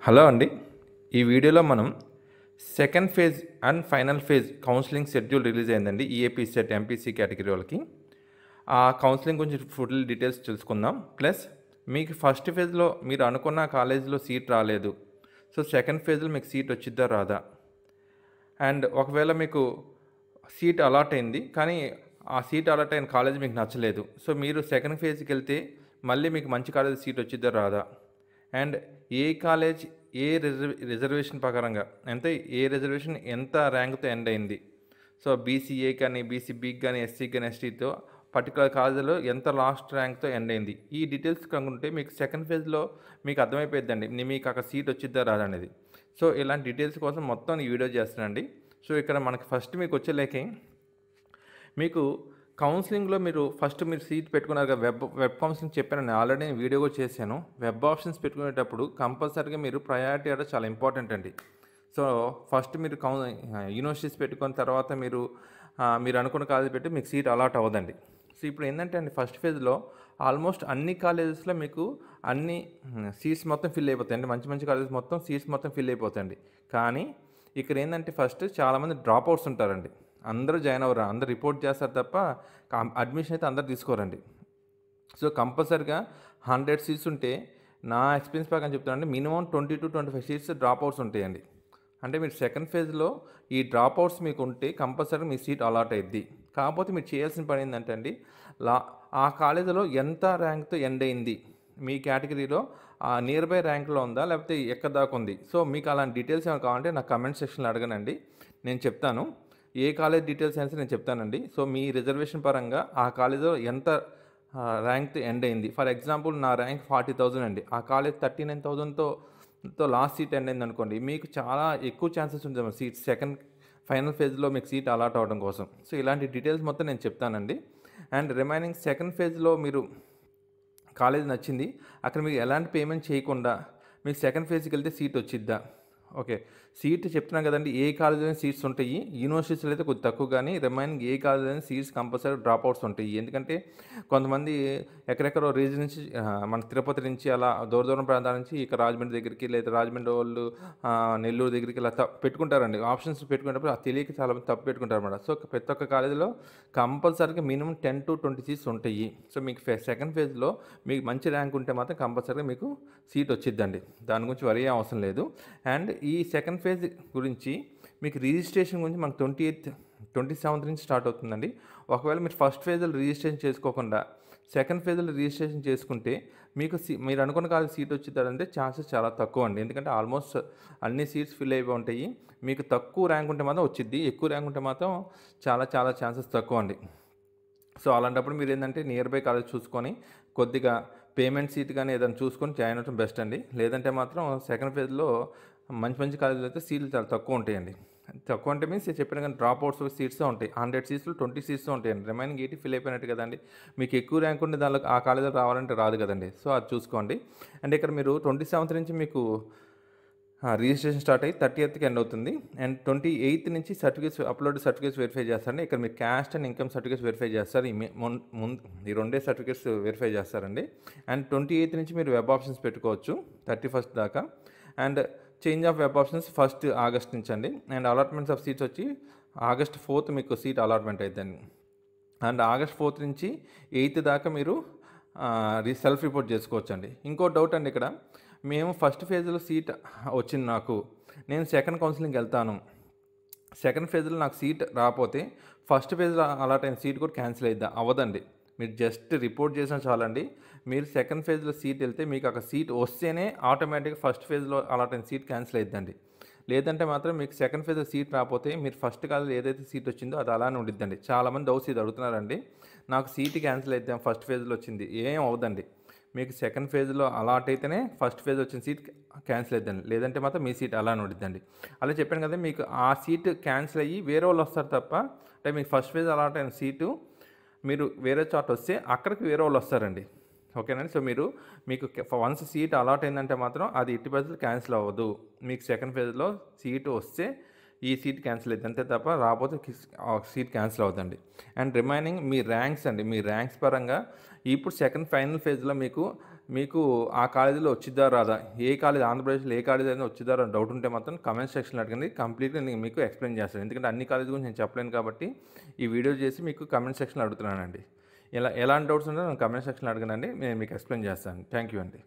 Hello అండి. ఈ వీడియోలో మనం second phase and final phase counselling schedule release అయిందండి. ఈఏపీ సెట్ ఎంపీసీ కేటగిరీ వాళ్ళకి. ఆ కౌన్సిలింగ్ గురించి ఫుల్ డీటెయిల్స్ తెలుసుకుందాం. ప్లస్ మీకు ఫస్ట్ ఫేజ్లో మీరు అనుకున్న కాలేజీలో సీట్ రాలేదు. సో సెకండ్ ఫేజ్లో మీకు సీట్ వచ్చిద్దా రాదా? అండ్ ఒకవేళ మీకు సీట్ అలాట్ అయింది కానీ ఆ సీట్ అలాట్ అయిన కాలేజ్ మీకు నచ్చలేదు. సో మీరు సెకండ్ ఫేజ్కి వెళ్తే మళ్ళీ మీకు మంచి కాలేజ్ సీట్ వచ్చిద్దా రాదా? And A college A reservation ప్రకారంగా అంటే ఏ రిజర్వేషన్ ఎంత ర్యాంక్తో ఎండ్ అయింది. సో బీసీఏ కానీ బీసీబీకి కానీ ఎస్సీకి కానీ ఎస్టీతో పర్టికులర్ కాలేజీలో ఎంత లాస్ట్ ర్యాంక్తో ఎండ్ అయింది. ఈ డీటెయిల్స్ కనుక్కుంటే మీకు సెకండ్ ఫేజ్లో మీకు అర్థమైపోద్దండి మీకు అక్కడ సీట్ వచ్చిద్దా రాదా అనేది. సో ఇలాంటి డీటెయిల్స్ కోసం మొత్తం ఈ వీడియో చేస్తానండి. సో ఇక్కడ మనకి ఫస్ట్ మీకు వచ్చేలేకే మీకు కౌన్సిలింగ్లో మీరు సీట్ పెట్టుకున్నారు కదా. వెబ్ కౌన్సిలింగ్ చెప్పాను, నేను ఆల్రెడీ వీడియో కూడా చేశాను. వెబ్ ఆప్షన్స్ పెట్టుకునేటప్పుడు కంపల్సరీగా మీరు ప్రయారిటీ అనేది చాలా ఇంపార్టెంట్ అండి. సో ఫస్ట్ మీరు యూనివర్సిటీస్ పెట్టుకున్న తర్వాత మీరు అనుకున్న కాలేజ్ పెట్టి మీకు సీట్ అలాట్ అవ్వదండి. సో ఇప్పుడు ఏంటంటే అండి, ఫస్ట్ ఫేజ్లో ఆల్మోస్ట్ అన్ని కాలేజెస్లో మీకు అన్ని సీట్స్ మొత్తం ఫిల్ అయిపోతాయండి. మంచి మంచి కాలేజెస్ మొత్తం సీట్స్ మొత్తం ఫిల్ అయిపోతాయండి. కానీ ఇక్కడ ఏంటంటే ఫస్ట్ చాలామంది డ్రాప్ అవుట్స్ ఉంటారండి. అందరూ జాయిన్ అవ్వరు, అందరు రిపోర్ట్ చేస్తారు తప్ప అడ్మిషన్ అయితే అందరు తీసుకోరండి. సో కంపల్సరిగా 100 సీట్స్ ఉంటే నా ఎక్స్పీరియన్స్ ప్రకారం చెప్తానండి, minimum 20 to 25 seats drop outs ఉంటాయండి. అంటే మీరు సెకండ్ ఫేజ్లో ఈ డ్రాప్ అవుట్స్ మీకు ఉంటే కంపల్సరీ మీ సీట్ అలాట్ అయ్యిద్ది. కాకపోతే మీరు చేయాల్సిన పని ఏంటంటే అండి, ఆ కాలేజీలో ఎంత ర్యాంక్తో ఎండ్ అయింది, మీ కేటగిరీలో నియర్ బై ర్యాంక్లో ఉందా లేకపోతే ఎక్కడ దాకా ఉంది. సో మీకు అలాంటి డీటెయిల్స్ ఏమైనా కావాలంటే నా కమెంట్ సెక్షన్లో అడగనండి, నేను చెప్తాను. ఏ కాలేజ్ డీటెయిల్స్ అయినా నేను చెప్తానండి. సో మీ రిజర్వేషన్ పరంగా ఆ కాలేజీలో ఎంత ర్యాంక్తో ఎండ్ అయింది. ఫర్ ఎగ్జాంపుల్ నా ర్యాంక్ 40,000 అండి, ఆ కాలేజ్ 39,000తో లాస్ట్ సీట్ ఎండ్ అయింది అనుకోండి, మీకు చాలా ఎక్కువ ఛాన్సెస్ ఉంటుంది సీట్ సెకండ్ ఫైనల్ ఫేజ్లో మీకు సీట్ అలాట్ అవ్వడం కోసం. సో ఇలాంటి డీటెయిల్స్ మొత్తం నేను చెప్తానండి. అండ్ రిమైనింగ్ సెకండ్ ఫేజ్లో మీరు కాలేజ్ నచ్చింది, అక్కడ మీకు ఎలాంటి పేమెంట్ చేయకుండా మీకు సెకండ్ ఫేజ్కి వెళ్తే సీట్ వచ్చిద్దా? ఓకే, సీట్ చెప్తున్నాం కదండి, ఏ కాలేజీలో సీట్స్ ఉంటాయి. యూనివర్సిటీస్లో అయితే కొద్ది తక్కువ, కానీ రిమైనింగ్ ఏ కాలేజీలో సీట్స్ కంపల్సరీ డ్రాప్ అవుట్స్ ఉంటాయి. ఎందుకంటే కొంతమంది ఎక్కడెక్కడో రీజన్ నుంచి మన తిరుపతి నుంచి అలా దూర దూరం ప్రాంతాల నుంచి ఇక రాజమండ్రి దగ్గరికి లేదా రాజమండ్రి వాళ్ళు నెల్లూరు దగ్గరికి ఇలా పెట్టుకుంటారండి. ఆప్షన్స్ పెట్టుకునేటప్పుడు తెలియక చాలామంది తప్పు పెట్టుకుంటారు అన్నమాట. సో ప్రతి ఒక్క కాలేజీలో కంపల్సరీగా మినిమం 10 to 20 సీట్స్ ఉంటాయి. సో మీకు సెకండ్ ఫేజ్లో మీకు మంచి ర్యాంక్ ఉంటే మాత్రం కంపల్సరీగా మీకు సీట్ వచ్చిద్దండి, దాని గురించి వరి అవసరం లేదు. అండ్ ఈ సెకండ్ ఫేజ్ గురించి మీకు రిజిస్ట్రేషన్ గురించి మనకు 27th నుంచి స్టార్ట్ అవుతుందండి. ఒకవేళ మీరు ఫస్ట్ ఫేజ్లో రిజిస్ట్రేషన్ చేసుకోకుండా సెకండ్ ఫేజ్లో రిజిస్ట్రేషన్ చేసుకుంటే మీరు అనుకున్న కాలేజ్ సీట్ వచ్చిందంటే ఛాన్సెస్ చాలా తక్కువ అండి. ఎందుకంటే ఆల్మోస్ట్ అన్ని సీట్స్ ఫిల్ అయిపోయి ఉంటాయి. మీకు తక్కువ ర్యాంక్ ఉంటే మాత్రం వచ్చిద్ది, ఎక్కువ ర్యాంక్ ఉంటే మాత్రం చాలా చాలా ఛాన్సెస్ తక్కువ అండి. సో అలాంటప్పుడు మీరు ఏంటంటే నియర్ బై కాలేజ్ చూసుకొని కొద్దిగా పేమెంట్ సీట్ కానీ ఏదైనా చూసుకొని జాయిన్ అవ్వడం బెస్ట్ అండి. లేదంటే మాత్రం సెకండ్ ఫేజ్లో మంచి మంచి కాలేజీలో అయితే సీట్లు చాలా తక్కువ ఉంటాయండి. తక్కువ అంటే మీన్స్ చెప్పిన కానీ డ్రాప్ అవుట్స్ సీట్స్ ఉంటాయి. 100 సీట్స్లో 20 సీట్స్ ఉంటాయండి. రిమైనింగ్ 80 ఫిల్ అయిపోయినట్టు కదండి. మీకు ఎక్కువ ర్యాంక్ ఉంటే దానిలో ఆ కాలేజీలో రావాలంటే రాదు కదండి. సో అది చూసుకోండి. అండ్ ఇక్కడ మీరు 27th నుంచి మీకు రిజిస్ట్రేషన్ స్టార్ట్ అయ్యి 30th ఎండ్ అవుతుంది. అండ్ 28th నుంచి సర్టిఫికేట్స్ వెరిఫై చేస్తారండి. ఇక్కడ మీరు caste and income certificates verify చేస్తారు. ఈ రెండే సర్టిఫికేట్స్ వెరిఫై చేస్తారండి. అండ్ 28th నుంచి మీరు వెబ్ ఆప్షన్స్ పెట్టుకోవచ్చు 31st దాకా. And change of web options 1st August నుంచి అండి. అండ్ అలాట్మెంట్స్ ఆఫ్ సీట్స్ వచ్చి August 4th మీకు సీట్ అలాట్మెంట్ అవుతుందండి. అండ్ August 4th నుంచి 8th దాకా మీరు సెల్ఫ్ రిపోర్ట్ చేసుకోవచ్చు అండి. ఇంకో డౌట్ అండి, ఇక్కడ మేము ఫస్ట్ ఫేజ్లో సీట్ వచ్చింది నాకు, నేను సెకండ్ కౌన్సిలింగ్కి వెళ్తాను, సెకండ్ ఫేజ్లో నాకు సీట్ రాకపోతే ఫస్ట్ ఫేజ్లో అలాట్ అయిన సీట్ కూడా క్యాన్సిల్ అయిద్దా? అవ్వదండి. మీరు జస్ట్ రిపోర్ట్ చేసినా చాలండి. మీరు సెకండ్ ఫేజ్లో సీట్ వెళ్తే మీకు అక్కడ సీట్ వస్తేనే ఆటోమేటిక్గా ఫస్ట్ ఫేజ్లో అలాట్ అయిన సీట్ క్యాన్సిల్ అయిద్దండి. లేదంటే మాత్రం మీకు సెకండ్ ఫేజ్లో సీట్ రాకపోతే మీరు ఫస్ట్ కాలేజ్ ఏదైతే సీట్ వచ్చిందో అది అలానే ఉండిద్దండి. చాలామంది డౌట్స్ ఇది అడుగుతున్నారండి, నాకు సీట్ క్యాన్సిల్ అయితే ఫస్ట్ ఫేజ్లో వచ్చింది. ఏం అవ్వదండి. మీకు సెకండ్ ఫేజ్లో అలాట్ అయితేనే ఫస్ట్ ఫేజ్ వచ్చిన సీట్ క్యాన్సిల్ అయిద్దండి, లేదంటే మాత్రం మీ సీట్ అలానే ఉండిద్దండి. అలా చెప్పాను కదా, మీకు ఆ సీట్ క్యాన్సిల్ అయ్యి వేరే వాళ్ళు వస్తారు తప్ప, అంటే మీకు ఫస్ట్ ఫేజ్ అలాట్ అయిన సీటు మీరు వేరే చోట వస్తే అక్కడికి వేరే వాళ్ళు వస్తారండి. ఓకేనండి. సో మీకు వన్స్ సీట్ అలాట్ అయిందంటే మాత్రం అది ఎట్టి పరిస్థితుల్లో క్యాన్సిల్ అవ్వదు. మీకు సెకండ్ ఫేజ్లో సీటు వస్తే ఈ సీట్ క్యాన్సిల్ అవుతుంది అంతే తప్ప రాకపోతే సీట్ క్యాన్సిల్ అవుతుందండి. అండ్ రిమైనింగ్ మీ ర్యాంక్స్ అండి, మీ ర్యాంక్స్ పరంగా ఇప్పుడు సెకండ్ ఫైనల్ ఫేజ్లో మీకు మీకు ఆ కాలేజీలో వచ్చిద్దా రాదా, ఏ కాలేజ్ ఆంధ్రప్రదేశ్లో ఏ కాలేజ్ అయినా వచ్చిద్దా రాదా డౌట్ ఉంటే మాత్రం కామెంట్ సెక్షన్లో అడగండి. కంప్లీట్గా నేను మీకు ఎక్స్ప్లెయిన్ చేస్తాను. ఎందుకంటే అన్ని కాలేజ్ గురించి నేను చెప్పలేను కాబట్టి ఈ వీడియో చేసి మీకు కామెంట్ సెక్షన్లో అడుగుతున్నానండి. ఎలాంటి డౌట్స్ ఉంటే నేను కామెంట్ సెక్షన్లో అడగనండి, నేను మీకు ఎక్స్ప్లెయిన్ చేస్తాను. థ్యాంక్ యూ అండి.